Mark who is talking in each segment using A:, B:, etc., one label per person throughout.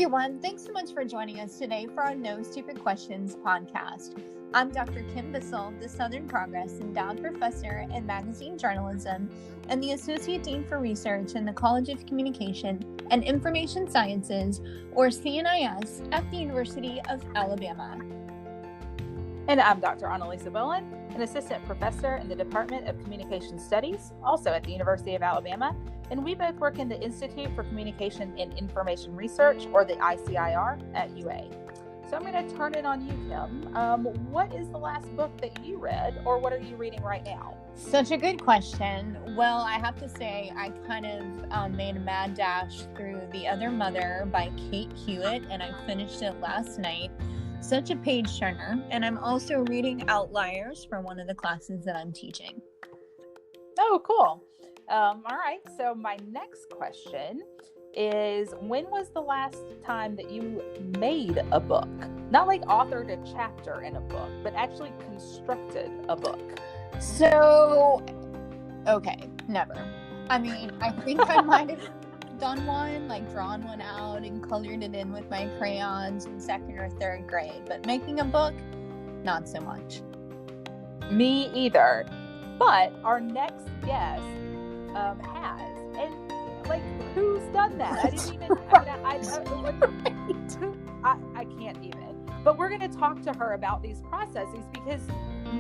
A: everyone. Thanks so much for joining us today for our No Stupid Questions podcast. I'm Dr. Kim Bissell, the Southern Progress Endowed Professor in Magazine Journalism and the Associate Dean for Research in the College of Communication and Information Sciences, or CNIS, at the University of Alabama.
B: And I'm Dr. Annalisa Bowen, an Assistant Professor in the Department of Communication Studies, also at the University of Alabama, and we both work in the Institute for Communication and Information Research, or the ICIR, at UA. So I'm going to turn it on you, Kim. What is the last book that you read, or what are you reading right now?
A: Such a good question. Well, I have to say I kind of made a mad dash through The Other Mother by Kate Hewitt, and I finished it last night. Such a page turner. And I'm also reading Outliers for one of the classes that I'm teaching.
B: Oh, cool. All right. So my next question is, when was the last time that you made a book? Not like authored a chapter in a book, but actually constructed a book.
A: So, okay, never. I mean, I think I might have done one, like drawn one out and colored it in with my crayons in second or third grade, but making a book, not so much.
B: Me either. But our next guest has, and like, who's done that? I didn't even. I can't even. But we're going to talk to her about these processes, because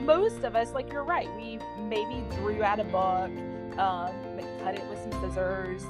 B: most of us, like, you're right, we maybe drew out a book, cut it with some scissors,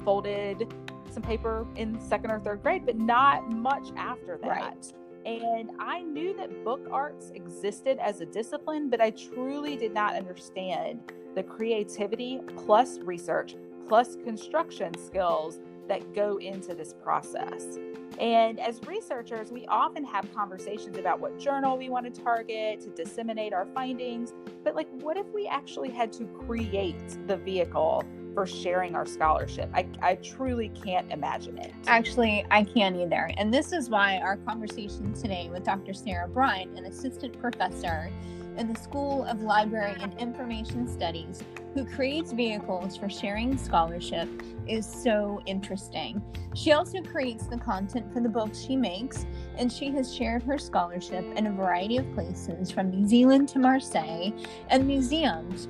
B: folded some paper in second or third grade, but not much after that.
A: Right.
B: And I knew that book arts existed as a discipline, but I truly did not understand the creativity plus research plus construction skills that go into this process. And as researchers, we often have conversations about what journal we want to target to disseminate our findings. But like, what if we actually had to create the vehicle for sharing our scholarship? I truly can't imagine it.
A: Actually, I can't either. And this is why our conversation today with Dr. Sarah Bryant, an assistant professor in the School of Library and Information Studies, who creates vehicles for sharing scholarship, is so interesting. She also creates the content for the books she makes, and she has shared her scholarship in a variety of places, from New Zealand to Marseille, and museums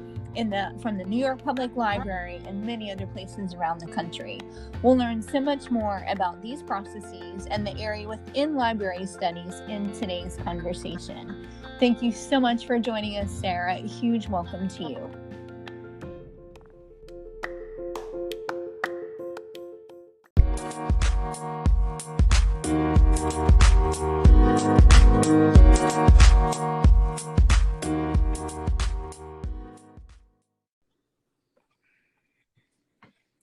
A: from the New York Public Library and many other places around the country. We'll learn so much more about these processes and the area within library studies in today's conversation. Thank you so much for joining us, Sarah. A huge welcome to you.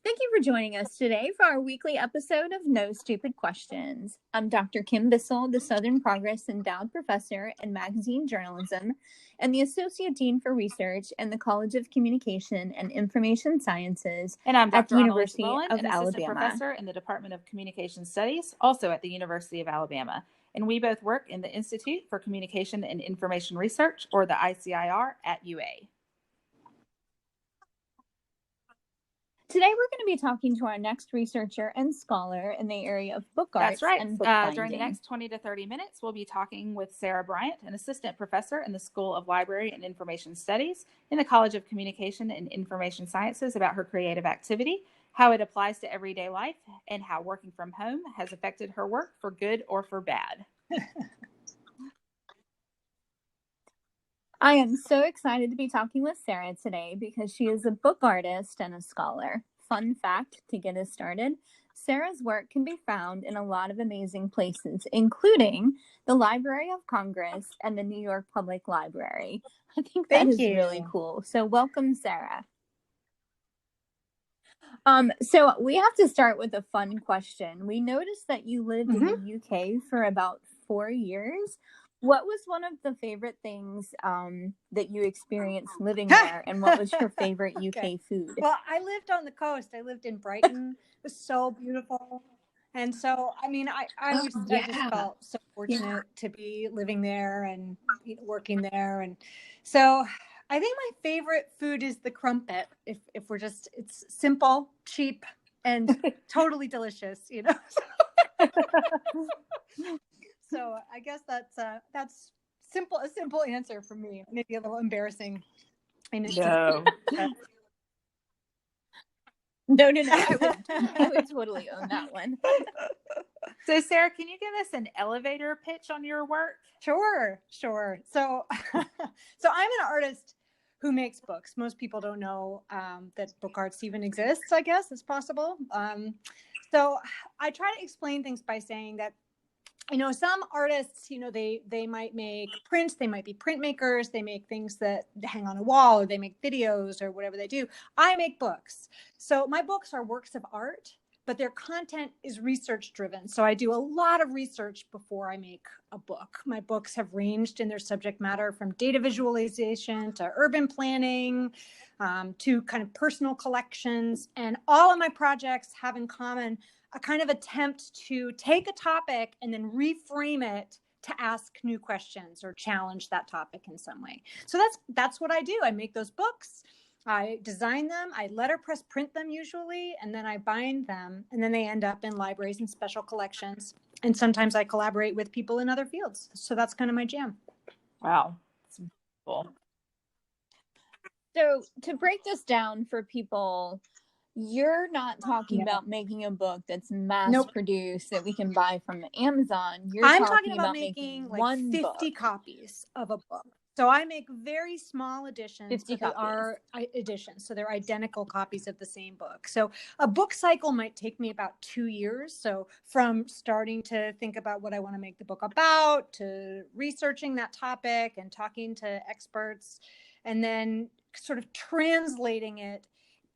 A: Thank you for joining us today for our weekly episode of No Stupid Questions. I'm Dr. Kim Bissell, the Southern Progress Endowed Professor in Magazine Journalism and the Associate Dean for Research in the College of Communication and Information Sciences,
B: and I'm Dr.
A: at the University
B: Bowen,
A: of
B: an
A: Alabama.
B: Assistant Professor in the Department of Communication Studies, also at the University of Alabama. And we both work in the Institute for Communication and Information Research, or the ICIR, at UA.
A: Today, we're going to be talking to our next researcher and scholar in the area of book arts.
B: That's right.
A: And book binding.
B: During the next 20 to 30 minutes, we'll be talking with Sarah Bryant, an assistant professor in the School of Library and Information Studies in the College of Communication and Information Sciences, about her creative activity, how it applies to everyday life, and how working from home has affected her work for good or for bad.
A: I am so excited to be talking with Sarah today because she is a book artist and a scholar. Fun fact to get us started, Sarah's work can be found in a lot of amazing places, including the Library of Congress and the New York Public Library. I think that is really cool. So welcome, Sarah. So we have to start with a fun question. We noticed that you lived in the UK for about 4 years. What was one of the favorite things that you experienced living there, and what was your favorite UK food?
C: Well, I lived on the coast. I lived in Brighton. It was so beautiful. And so, I mean, I just felt so fortunate to be living there and working there. And so I think my favorite food is the crumpet. If we're just, it's simple, cheap, and totally delicious, you know. So I guess that's a simple answer for me. Maybe a little embarrassing.
B: No.
A: No. I would totally own that one.
B: So Sarah, can you give us an elevator pitch on your work?
C: Sure. So I'm an artist who makes books. Most people don't know that book arts even exists, I guess it's possible. So I try to explain things by saying that, some artists, they might make prints, they might be printmakers, they make things that hang on a wall, or they make videos or whatever they do. I make books. So my books are works of art, but their content is research driven. So I do a lot of research before I make a book. My books have ranged in their subject matter from data visualization to urban planning, to kind of personal collections. And all of my projects have in common a kind of attempt to take a topic and then reframe it to ask new questions or challenge that topic in some way. So that's what I do. I make those books. I design them, I letterpress print them usually, and then I bind them, and then they end up in libraries and special collections. And sometimes I collaborate with people in other fields. So that's kind of my jam.
B: Wow. That's cool.
A: So to break this down for people, you're not talking about making a book that's mass produced that we can buy from Amazon. I'm talking about making
C: like 50 copies of a book. So I make very small editions.
A: 50 copies.
C: They are editions. So they're identical copies of the same book. So a book cycle might take me about 2 years. So from starting to think about what I want to make the book about, to researching that topic and talking to experts, and then sort of translating it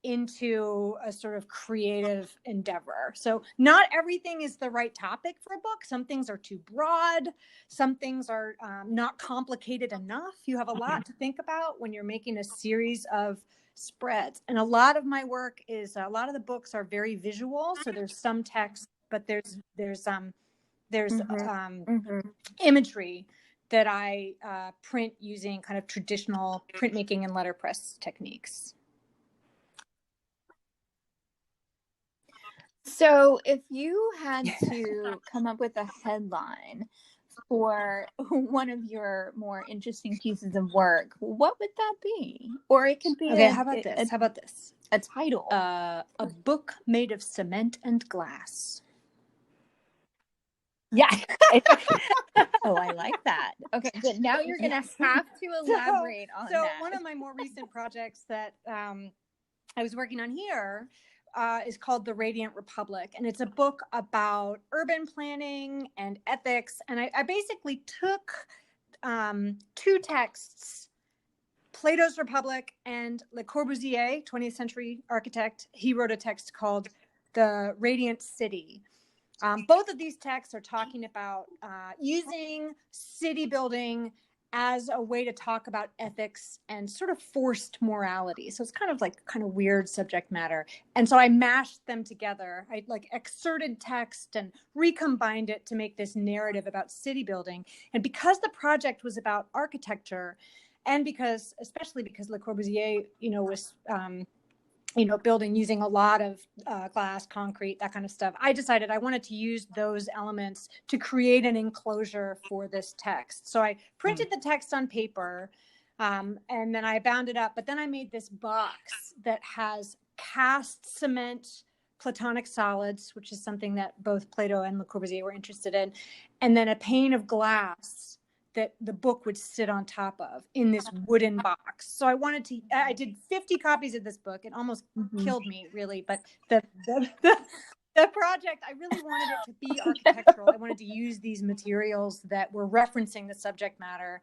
C: into a sort of creative endeavor. So not everything is the right topic for a book. Some things are too broad. Some things are not complicated enough. You have a lot to think about when you're making a series of spreads. And a lot of my work is, a lot of the books are very visual. So there's some text, but there's imagery that I print using kind of traditional printmaking and letterpress techniques.
A: So if you had to come up with a headline for one of your more interesting pieces of work, what would that be? Or it could be
C: how about this?
A: A title.
C: A book made of cement and glass.
A: Yeah. Oh, I like that. Okay, but now you're going to have to elaborate on that.
C: So one of my more recent projects that I was working on here is called The Radiant Republic. And it's a book about urban planning and ethics. And I basically took two texts, Plato's Republic and Le Corbusier, 20th century architect. He wrote a text called The Radiant City. Both of these texts are talking about using city building as a way to talk about ethics and sort of forced morality. So it's kind of weird subject matter. And so I mashed them together. I excerpted text and recombined it to make this narrative about city building. And because the project was about architecture, and especially because Le Corbusier, was building using a lot of glass, concrete, that kind of stuff, I decided I wanted to use those elements to create an enclosure for this text. So I printed the text on paper, and then I bound it up. But then I made this box that has cast cement platonic solids, which is something that both Plato and Le Corbusier were interested in, and then a pane of glass that the book would sit on top of in this wooden box. So I did 50 copies of this book. It almost killed me, really. But the project, I really wanted it to be architectural. I wanted to use these materials that were referencing the subject matter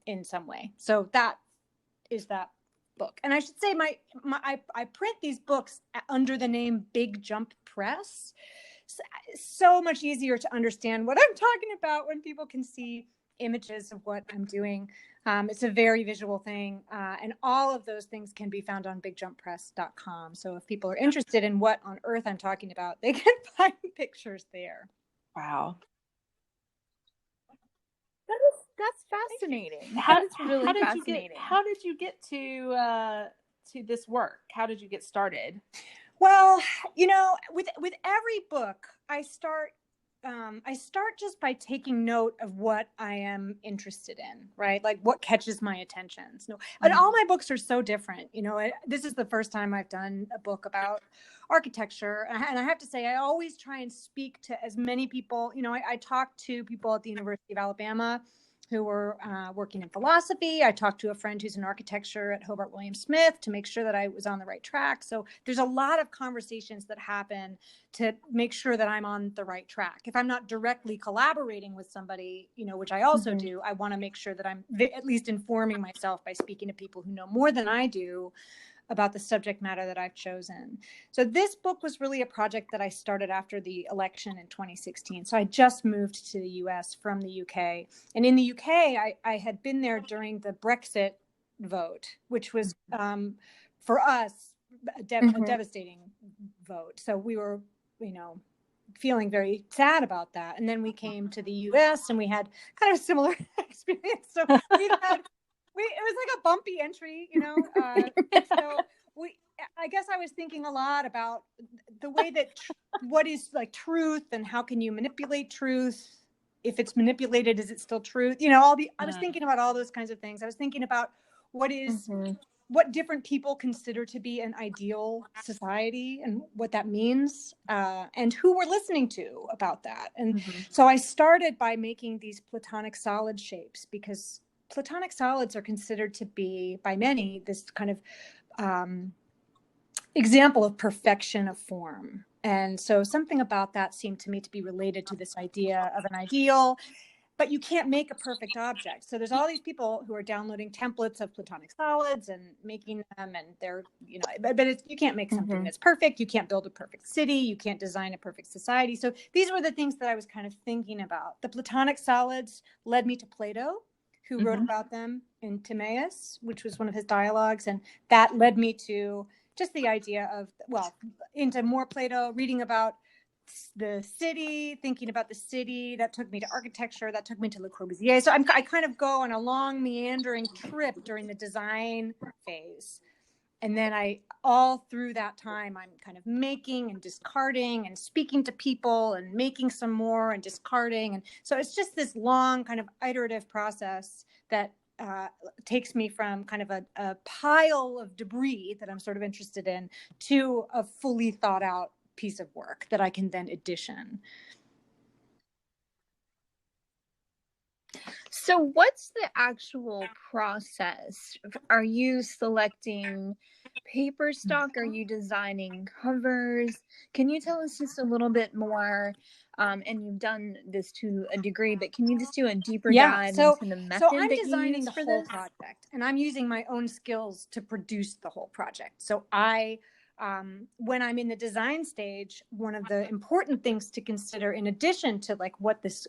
C: in some way. So that is that book. And I should say I print these books under the name Big Jump Press. So much easier to understand what I'm talking about when people can see images of what I'm doing. It's a very visual thing. And all of those things can be found on bigjumpress.com. So if people are interested in what on earth I'm talking about, they can find pictures there.
B: Wow.
A: That's fascinating. That's really fascinating.
B: How did you get to this work? How did you get started?
C: Well, with every book, I start just by taking note of what I am interested in, right? Like what catches my attention. So, and all my books are so different. This is the first time I've done a book about architecture. And I have to say, I always try and speak to as many people. I talk to people at the University of Alabama who were working in philosophy. I talked to a friend who's in architecture at Hobart William Smith to make sure that I was on the right track. So there's a lot of conversations that happen to make sure that I'm on the right track. If I'm not directly collaborating with somebody, which I also do, I want to make sure that I'm at least informing myself by speaking to people who know more than I do about the subject matter that I've chosen. So this book was really a project that I started after the election in 2016. So I just moved to the US from the UK. And in the UK, I had been there during the Brexit vote, which was, for us, a devastating vote. So we were, feeling very sad about that. And then we came to the US and we had kind of a similar experience. So it was like a bumpy entry, so I guess I was thinking a lot about the way that what is like truth and how can you manipulate truth? If it's manipulated, is it still truth? I was thinking about all those kinds of things. I was thinking about what different people consider to be an ideal society and what that means, and who we're listening to about that. And so I started by making these platonic solid shapes, because platonic solids are considered to be, by many, this kind of example of perfection of form. And so something about that seemed to me to be related to this idea of an ideal, but you can't make a perfect object. So there's all these people who are downloading templates of platonic solids and making them, and they're, you can't make something that's perfect. You can't build a perfect city. You can't design a perfect society. So these were the things that I was kind of thinking about. The platonic solids led me to Plato, who wrote about them in Timaeus, which was one of his dialogues. And that led me to just the idea of, into more Plato, reading about the city, thinking about the city. That took me to architecture. That took me to Le Corbusier. So I kind of go on a long meandering trip during the design phase. And then all through that time, I'm kind of making and discarding and speaking to people and making some more and discarding. And so it's just this long kind of iterative process that takes me from kind of a pile of debris that I'm sort of interested in to a fully thought out piece of work that I can then edition.
A: So what's the actual process? Are you selecting paper stock? Are you designing covers? Can you tell us just a little bit more? And you've done this to a degree, but can you just do a deeper dive into the method
C: I'm
A: that
C: designing
A: you use
C: the
A: for
C: whole
A: this
C: project, and I'm using my own skills to produce the whole project. So when I'm in the design stage, one of the important things to consider, in addition to like what is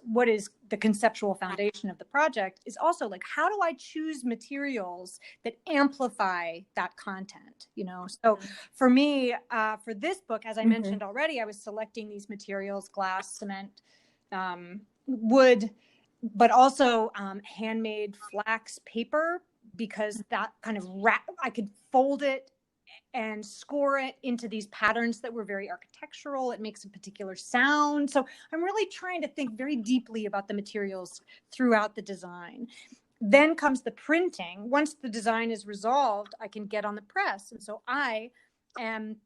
C: the conceptual foundation of the project, is also like, how do I choose materials that amplify that content? So for me, for this book, as I mentioned already, I was selecting these materials: glass, cement, wood, but also handmade flax paper, because that kind of I could fold it and score it into these patterns that were very architectural. It makes a particular sound. So I'm really trying to think very deeply about the materials throughout the design. Then comes the printing. Once the design is resolved, I can get on the press. And so I am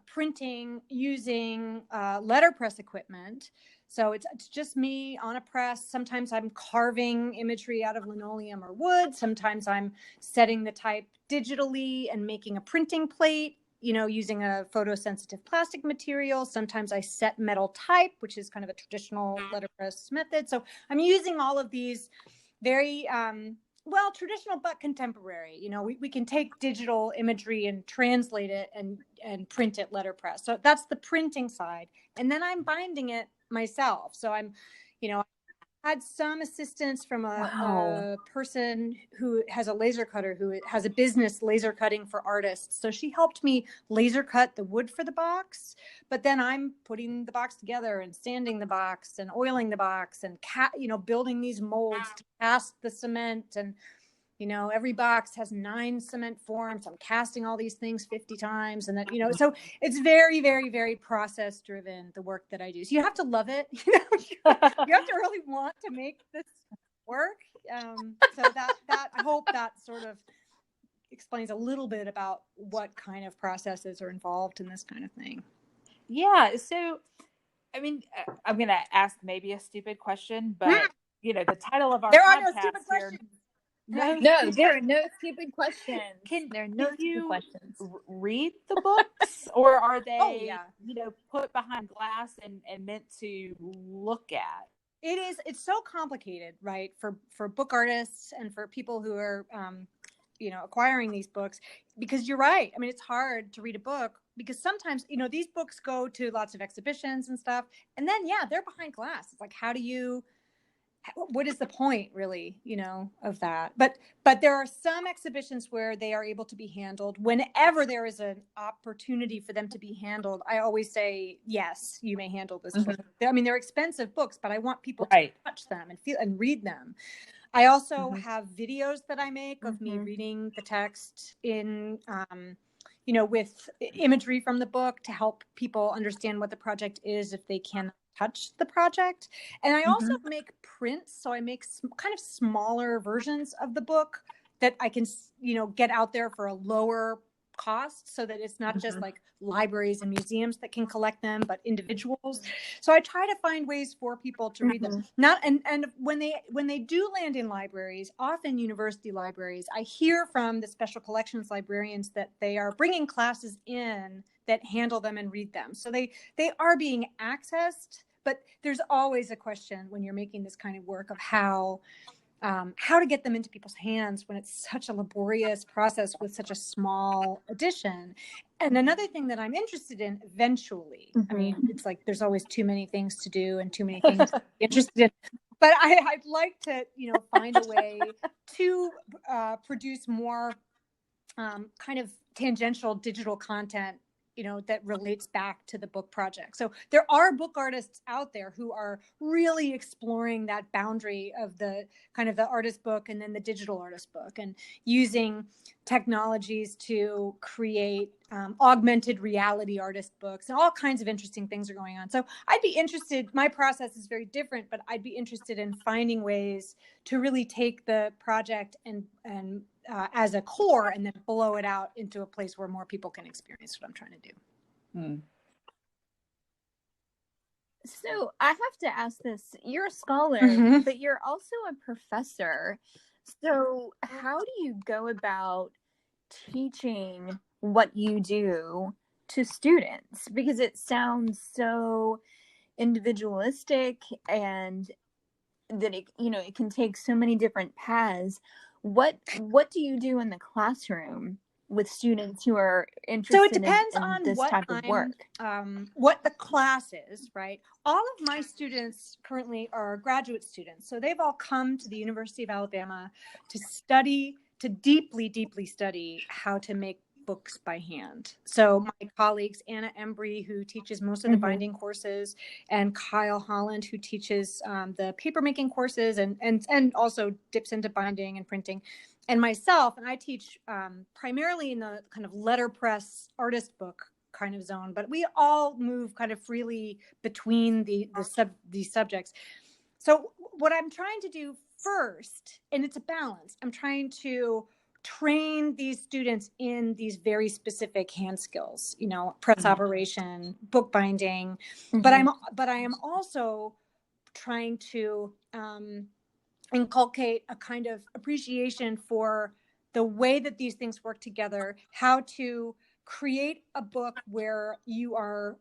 C: printing using letterpress equipment. So it's just me on a press. Sometimes I'm carving imagery out of linoleum or wood. Sometimes I'm setting the type digitally and making a printing plate, using a photosensitive plastic material. Sometimes I set metal type, which is kind of a traditional letterpress method. So I'm using all of these very traditional but contemporary. We can take digital imagery and translate it and print it letterpress. So that's the printing side. And then I'm binding it myself. So I had some assistance from a person who has a laser cutter, who has a business laser cutting for artists. So she helped me laser cut the wood for the box, but then I'm putting the box together and sanding the box and oiling the box and building these molds to cast the cement. And every box has 9 cement forms. I'm casting all these things 50 times. And that, so it's very, very, very process driven, the work that I do. So you have to love it. You have to really want to make this work. So that I hope that sort of explains a little bit about what kind of processes are involved in this kind of thing.
B: Yeah. So, I mean, I'm going to ask maybe a stupid question, but the title of our
C: there
B: podcast
C: are no stupid
B: here.
C: questions.
A: No, there are no stupid questions.
B: There are
A: no
B: stupid
A: questions.
B: Read the books, or are they,
C: yeah.
B: put behind glass and meant to look at?
C: It's so complicated, right? For book artists and for people who are, acquiring these books, because you're right. I mean, it's hard to read a book because sometimes, these books go to lots of exhibitions and stuff. And then, they're behind glass. It's like, what is the point really, of that? But there are some exhibitions where they are able to be handled. Whenever there is an opportunity for them to be handled, I always say, yes, you may handle this book. I mean, they're expensive books, but I want people to touch them and feel and read them. I also have videos that I make of me reading the text in, with imagery from the book to help people understand what the project is if they can touch the project. And I also make prints. So I make kind of smaller versions of the book that I can, get out there for a lower cost, so that it's not just like libraries and museums that can collect them, but individuals. So I try to find ways for people to read them. And when they do land in libraries, often university libraries, I hear from the special collections librarians that they are bringing classes in that handle them and read them. So they are being accessed, but there's always a question when you're making this kind of work of how to get them into people's hands when it's such a laborious process with such a small edition. And another thing that I'm interested in eventually, I mean, it's like there's always too many things to do and too many things to be interested in. But I'd like to, find a way to produce more kind of tangential digital content, that relates back to the book project. So there are book artists out there who are really exploring that boundary of the kind of the artist book and then the digital artist book, and using technologies to create augmented reality artist books, and all kinds of interesting things are going on. So I'd be interested, my process is very different, but I'd be interested in finding ways to really take the project and as a core, and then blow it out into a place where more people can experience what I'm trying to do.
A: So I have to ask this. You're a scholar, but you're also a professor. So how do you go about teaching what you do to students? Because it sounds so individualistic, and that it can take so many different paths. What do you do in the classroom with students who are interested?
C: So it depends on
A: this
C: what
A: type of work.
C: What the class is, right? All of my students currently are graduate students. So they've all come to the University of Alabama to deeply, deeply study how to make books by hand. So my colleagues, Anna Embry, who teaches most of the binding courses, and Kyle Holland, who teaches the papermaking courses and also dips into binding and printing, and myself, and I teach primarily in the kind of letterpress artist book kind of zone, but we all move kind of freely between these subjects. So what I'm trying to do first, and it's a balance, I'm trying to train these students in these very specific hand skills, press operation, book binding, but I am also trying to inculcate a kind of appreciation for the way that these things work together, how to create a book where you are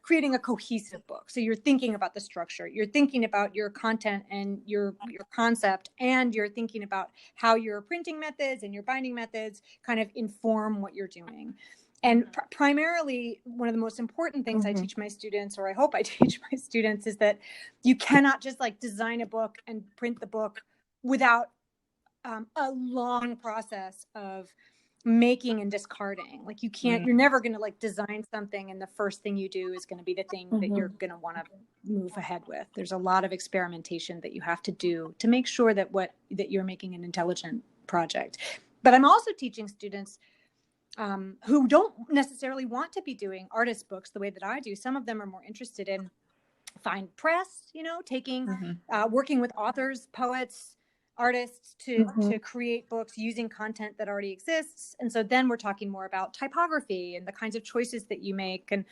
C: creating a cohesive book. So you're thinking about the structure, you're thinking about your content and your concept, and you're thinking about how your printing methods and your binding methods kind of inform what you're doing. And primarily, one of the most important things I teach my students, or I hope I teach my students, is that you cannot just like design a book and print the book without a long process of making and discarding. Like you can't, you're never going to like design something and the first thing you do is going to be the thing that you're going to want to move ahead with. There's a lot of experimentation that you have to do to make sure that that you're making an intelligent project. But I'm also teaching students who don't necessarily want to be doing artist books the way that I do. Some of them are more interested in fine press, you know, taking, working with authors, poets, artists to create books using content that already exists. And so then we're talking more about typography and the kinds of choices that you make and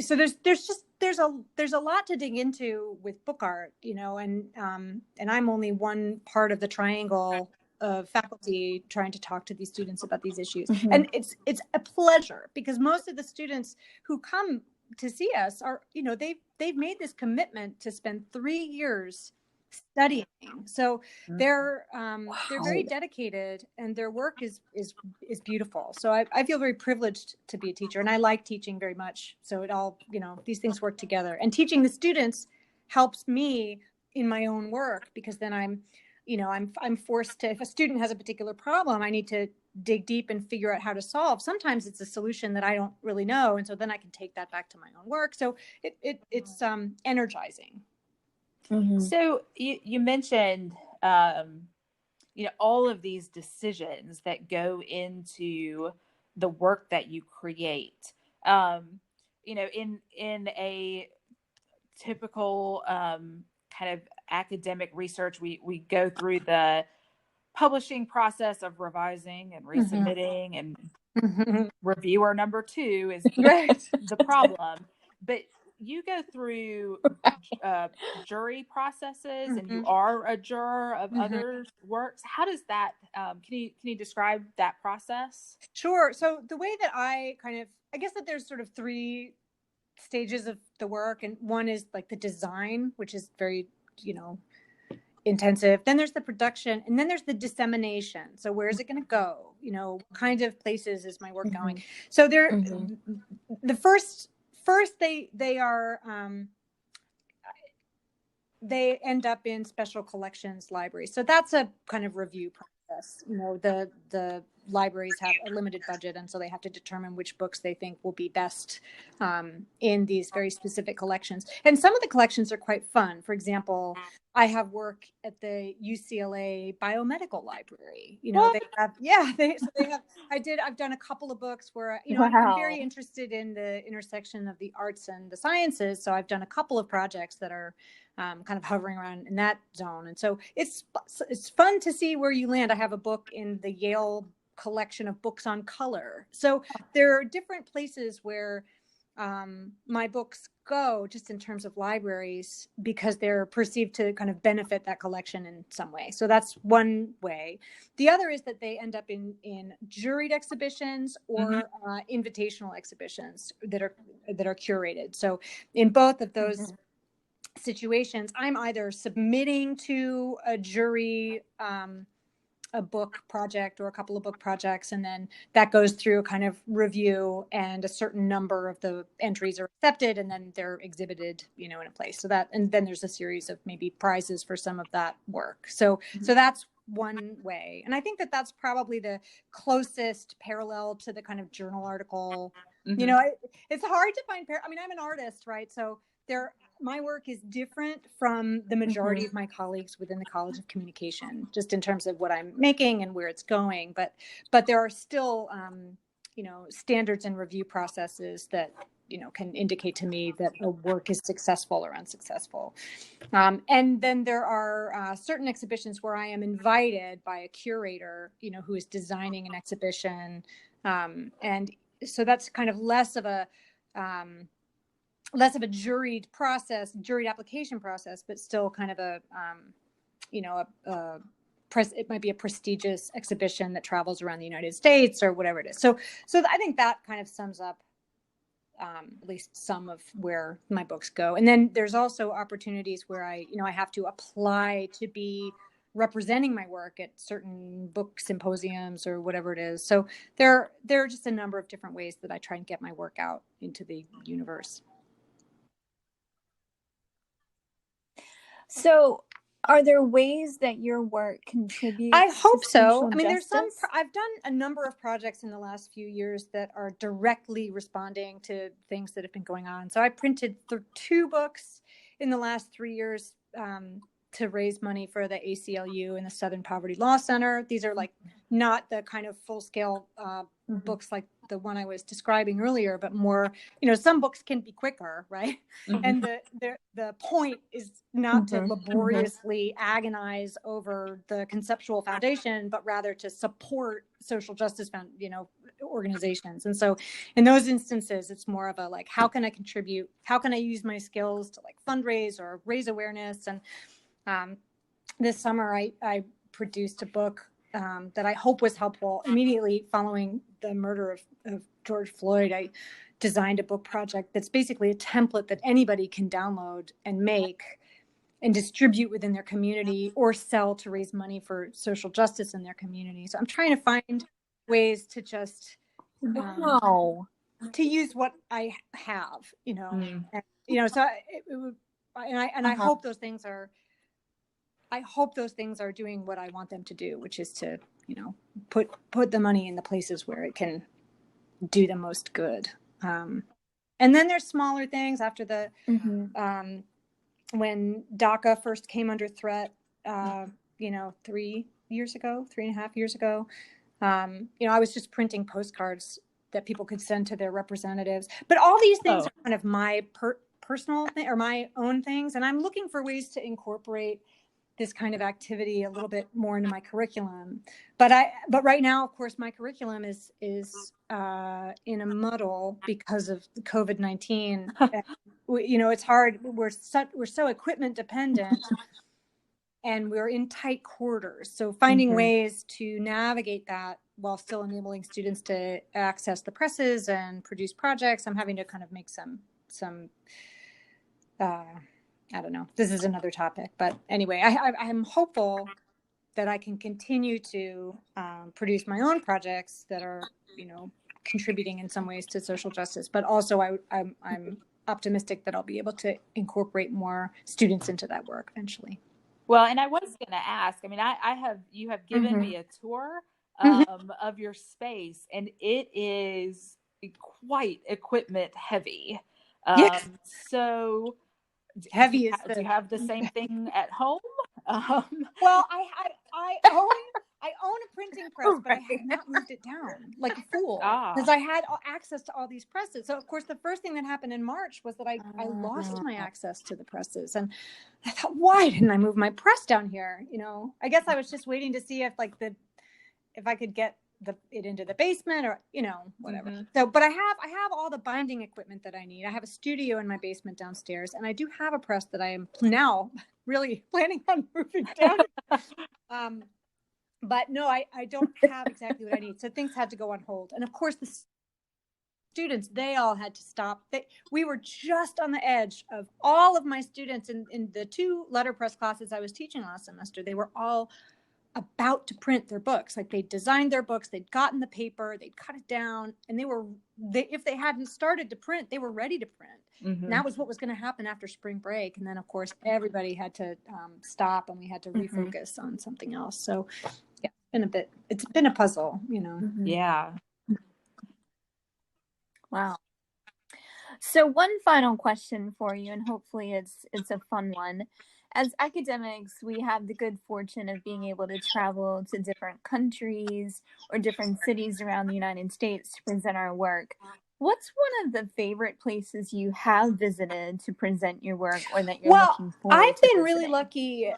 C: so there's a lot to dig into with book art, you know, and I'm only one part of the triangle of faculty trying to talk to these students about these issues. And it's a pleasure because most of the students who come to see us are, you know, they've made this commitment to spend 3 years studying. So they're very dedicated and their work is beautiful. So I feel very privileged to be a teacher and I like teaching very much. So it all, you know, these things work together, and teaching the students helps me in my own work because then I'm forced to, if a student has a particular problem, I need to dig deep and figure out how to solve. Sometimes it's a solution that I don't really know. And so then I can take that back to my own work. So it's energizing.
B: So you mentioned, you know, all of these decisions that go into the work that you create. You know, in a typical kind of academic research, we go through the publishing process of revising and resubmitting, and reviewer number 2 is the problem. But you go through jury processes, and you are a juror of others' works. How does that? Can you describe that process?
C: Sure. So the way that I guess that there's sort of 3 stages of the work, and one is like the design, which is very, you know, intensive. Then there's the production, and then there's the dissemination. So where is it going to go? You know, what kind of places is my work going? So they're the first they are they end up in special collections libraries. So that's a kind of review process. You know, the libraries have a limited budget, and so they have to determine which books they think will be best in these very specific collections. And some of the collections are quite fun. For example, I have work at the UCLA Biomedical Library. You know, they have, I've done a couple of books where, you know, I'm very interested in the intersection of the arts and the sciences. So I've done a couple of projects that are kind of hovering around in that zone. And so it's fun to see where you land. I have a book in the Yale collection of books on color. So there are different places where my books go just in terms of libraries because they're perceived to kind of benefit that collection in some way. So that's one way. The other is that they end up in juried exhibitions or invitational exhibitions that are curated. So in both of those situations, I'm either submitting to a jury a book project or a couple of book projects, and then that goes through a kind of review, and a certain number of the entries are accepted, and then they're exhibited, you know, in a place. So that, and then there's a series of maybe prizes for some of that work. So that's one way. And I think that that's probably the closest parallel to the kind of journal article. You know, it's hard to find, I mean, I'm an artist, right? So my work is different from the majority of my colleagues within the College of Communication, just in terms of what I'm making and where it's going. But there are still, you know, standards and review processes that, you know, can indicate to me that a work is successful or unsuccessful. And then there are certain exhibitions where I am invited by a curator, you know, who is designing an exhibition. And so that's kind of less of a juried application process, but still kind of a, you know, it might be a prestigious exhibition that travels around the United States or whatever it is. So I think that kind of sums up at least some of where my books go. And then there's also opportunities where I have to apply to be representing my work at certain book symposiums or whatever it is. So there are just a number of different ways that I try and get my work out into the universe.
A: So Are there ways that your work contributes
C: I hope
A: to
C: so.
A: social
C: I mean, there's some,
A: justice?
C: I've done a number of projects in the last few years that are directly responding to things that have been going on. So I printed 2 books in the last 3 years to raise money for the ACLU and the Southern Poverty Law Center. These are like not the kind of full scale books like the one I was describing earlier, but more, some books can be quicker, right? And the point is not to laboriously agonize over the conceptual foundation, but rather to support social justice organizations. And so in those instances, it's more of a like, how can I contribute? How can I use my skills to like fundraise or raise awareness? And this summer, I produced a book that I hope was helpful. Immediately following the murder of George Floyd, I designed a book project that's basically a template that anybody can download and make and distribute within their community or sell to raise money for social justice in their community. So I'm trying to find ways to just to use what I have, and, so I hope those things are. I hope those things are doing what I want them to do, which is to, put the money in the places where it can do the most good. And then there's smaller things after the, when DACA first came under threat, 3.5 years ago, I was just printing postcards that people could send to their representatives. But all these things are kind of my personal thing or my own things. And I'm looking for ways to incorporate this kind of activity a little bit more into my curriculum. But right now, of course, my curriculum is in a muddle because of COVID-19. It's hard. We're so equipment dependent, and we're in tight quarters. So finding ways to navigate that while still enabling students to access the presses and produce projects, I'm having to kind of make some I don't know. This is another topic, but anyway, I'm hopeful that I can continue to produce my own projects that are, contributing in some ways to social justice. But also, I'm optimistic that I'll be able to incorporate more students into that work eventually.
B: Well, and I was going to ask. I mean, you have given me a tour of your space, and it is quite equipment heavy.
C: Yes.
B: So.
C: Heavy
B: do you have the same thing at home?
C: Well, I own a printing press, but I have not moved it down like a fool because I had access to all these presses. So of course, the first thing that happened in March was that I lost my access to the presses, and I thought, why didn't I move my press down here? I guess I was just waiting to see if I could get it into the basement or whatever. So, but I have all the binding equipment that I need. I have a studio in my basement downstairs, and I do have a press that I am now really planning on moving down. But no, I don't have exactly what I need. So things had to go on hold, and of course the students, they all had to stop. We were just on the edge of all of my students in the 2 letterpress classes I was teaching last semester. They were all about to print their books. Like they designed their books, they'd gotten the paper, they'd cut it down, and if they hadn't started to print, they were ready to print. And that was what was going to happen after spring break. And then of course everybody had to stop, and we had to refocus on something else. So yeah, it's been a puzzle,
B: Yeah.
A: Wow. So one final question for you, and hopefully it's a fun one. As academics, we have the good fortune of being able to travel to different countries or different cities around the United States to present our work. What's one of the favorite places you have visited to present your work, or that you're looking forward to
C: I've been
A: visiting?
C: really lucky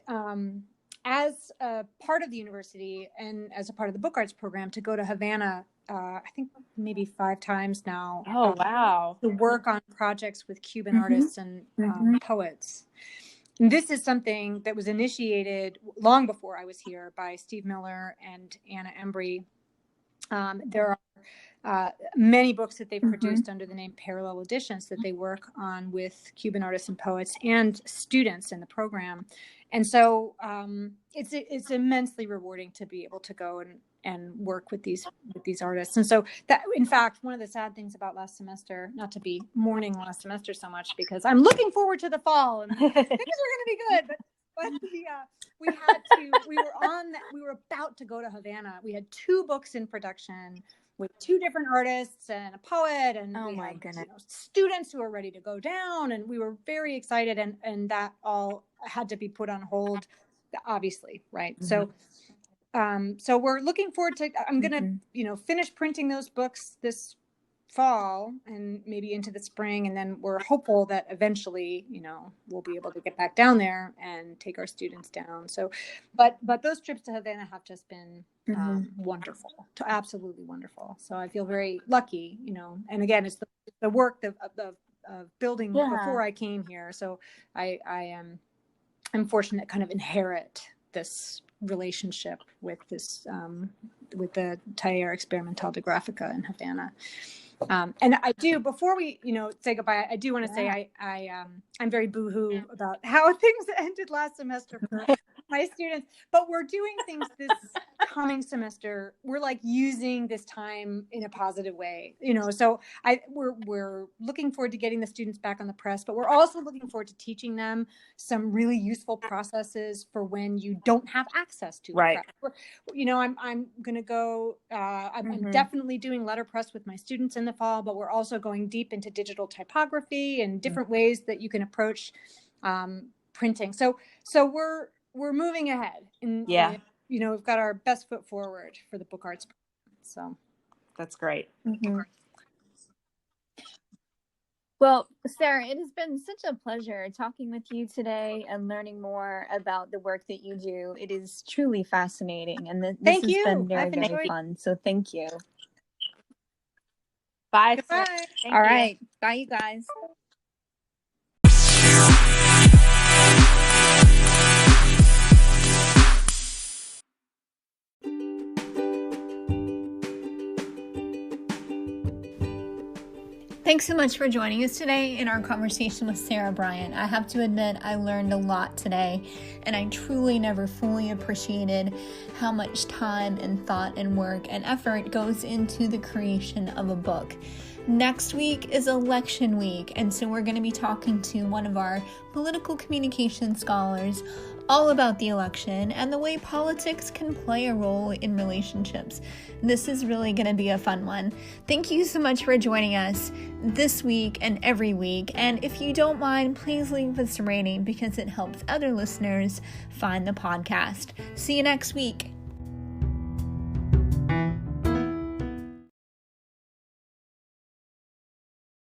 C: as a part of the university and as a part of the book arts program to go to Havana, I think maybe 5 times now.
B: Oh, wow.
C: To work on projects with Cuban artists and poets. And this is something that was initiated long before I was here by Steve Miller and Anna Embry. There are many books that they've produced under the name Parallel Editions that they work on with Cuban artists and poets and students in the program. And so it's immensely rewarding to be able to go and work with these artists. And so that, in fact, one of the sad things about last semester, not to be mourning last semester so much, because I'm looking forward to the fall and things are going to be good, but But we were about to go to Havana. We had 2 books in production with 2 different artists and a poet, and we had students who were ready to go down, and we were very excited, and that all had to be put on hold, obviously, right? Mm-hmm. So we're looking forward to, I'm going to, finish printing those books this fall and maybe into the spring. And then we're hopeful that eventually, we'll be able to get back down there and take our students down. So, but those trips to Havana have just been wonderful, absolutely wonderful. So I feel very lucky, and again, it's the work of building before I came here. So I'm fortunate to kind of inherit this relationship with this, with the Taller Experimental de Grafica in Havana. And I do, before we, say goodbye, I do want to say I'm very boohoo about how things ended last semester for my students, but we're doing things this coming semester. We're like using this time in a positive way, so we're looking forward to getting the students back on the press, but we're also looking forward to teaching them some really useful processes for when you don't have access to the press. I'm going to go, I'm definitely doing letterpress with my students in the fall, but we're also going deep into digital typography and different ways that you can approach printing. So we're moving ahead, and we've got our best foot forward for the book arts. So
B: that's great.
A: Well, Sarah, it has been such a pleasure talking with you today and learning more about the work that you do. It is truly fascinating, and this has been very, very fun. So thank you.
B: Bye.
A: All right. Bye, you guys. Thanks so much for joining us today in our conversation with Sarah Bryant. I have to admit, I learned a lot today, and I truly never fully appreciated how much time and thought and work and effort goes into the creation of a book. Next week is election week, and so we're going to be talking to one of our political communication scholars all about the election and the way politics can play a role in relationships. This is really going to be a fun one. Thank you so much for joining us this week and every week. And if you don't mind, please leave us a rating because it helps other listeners find the podcast. See you next week.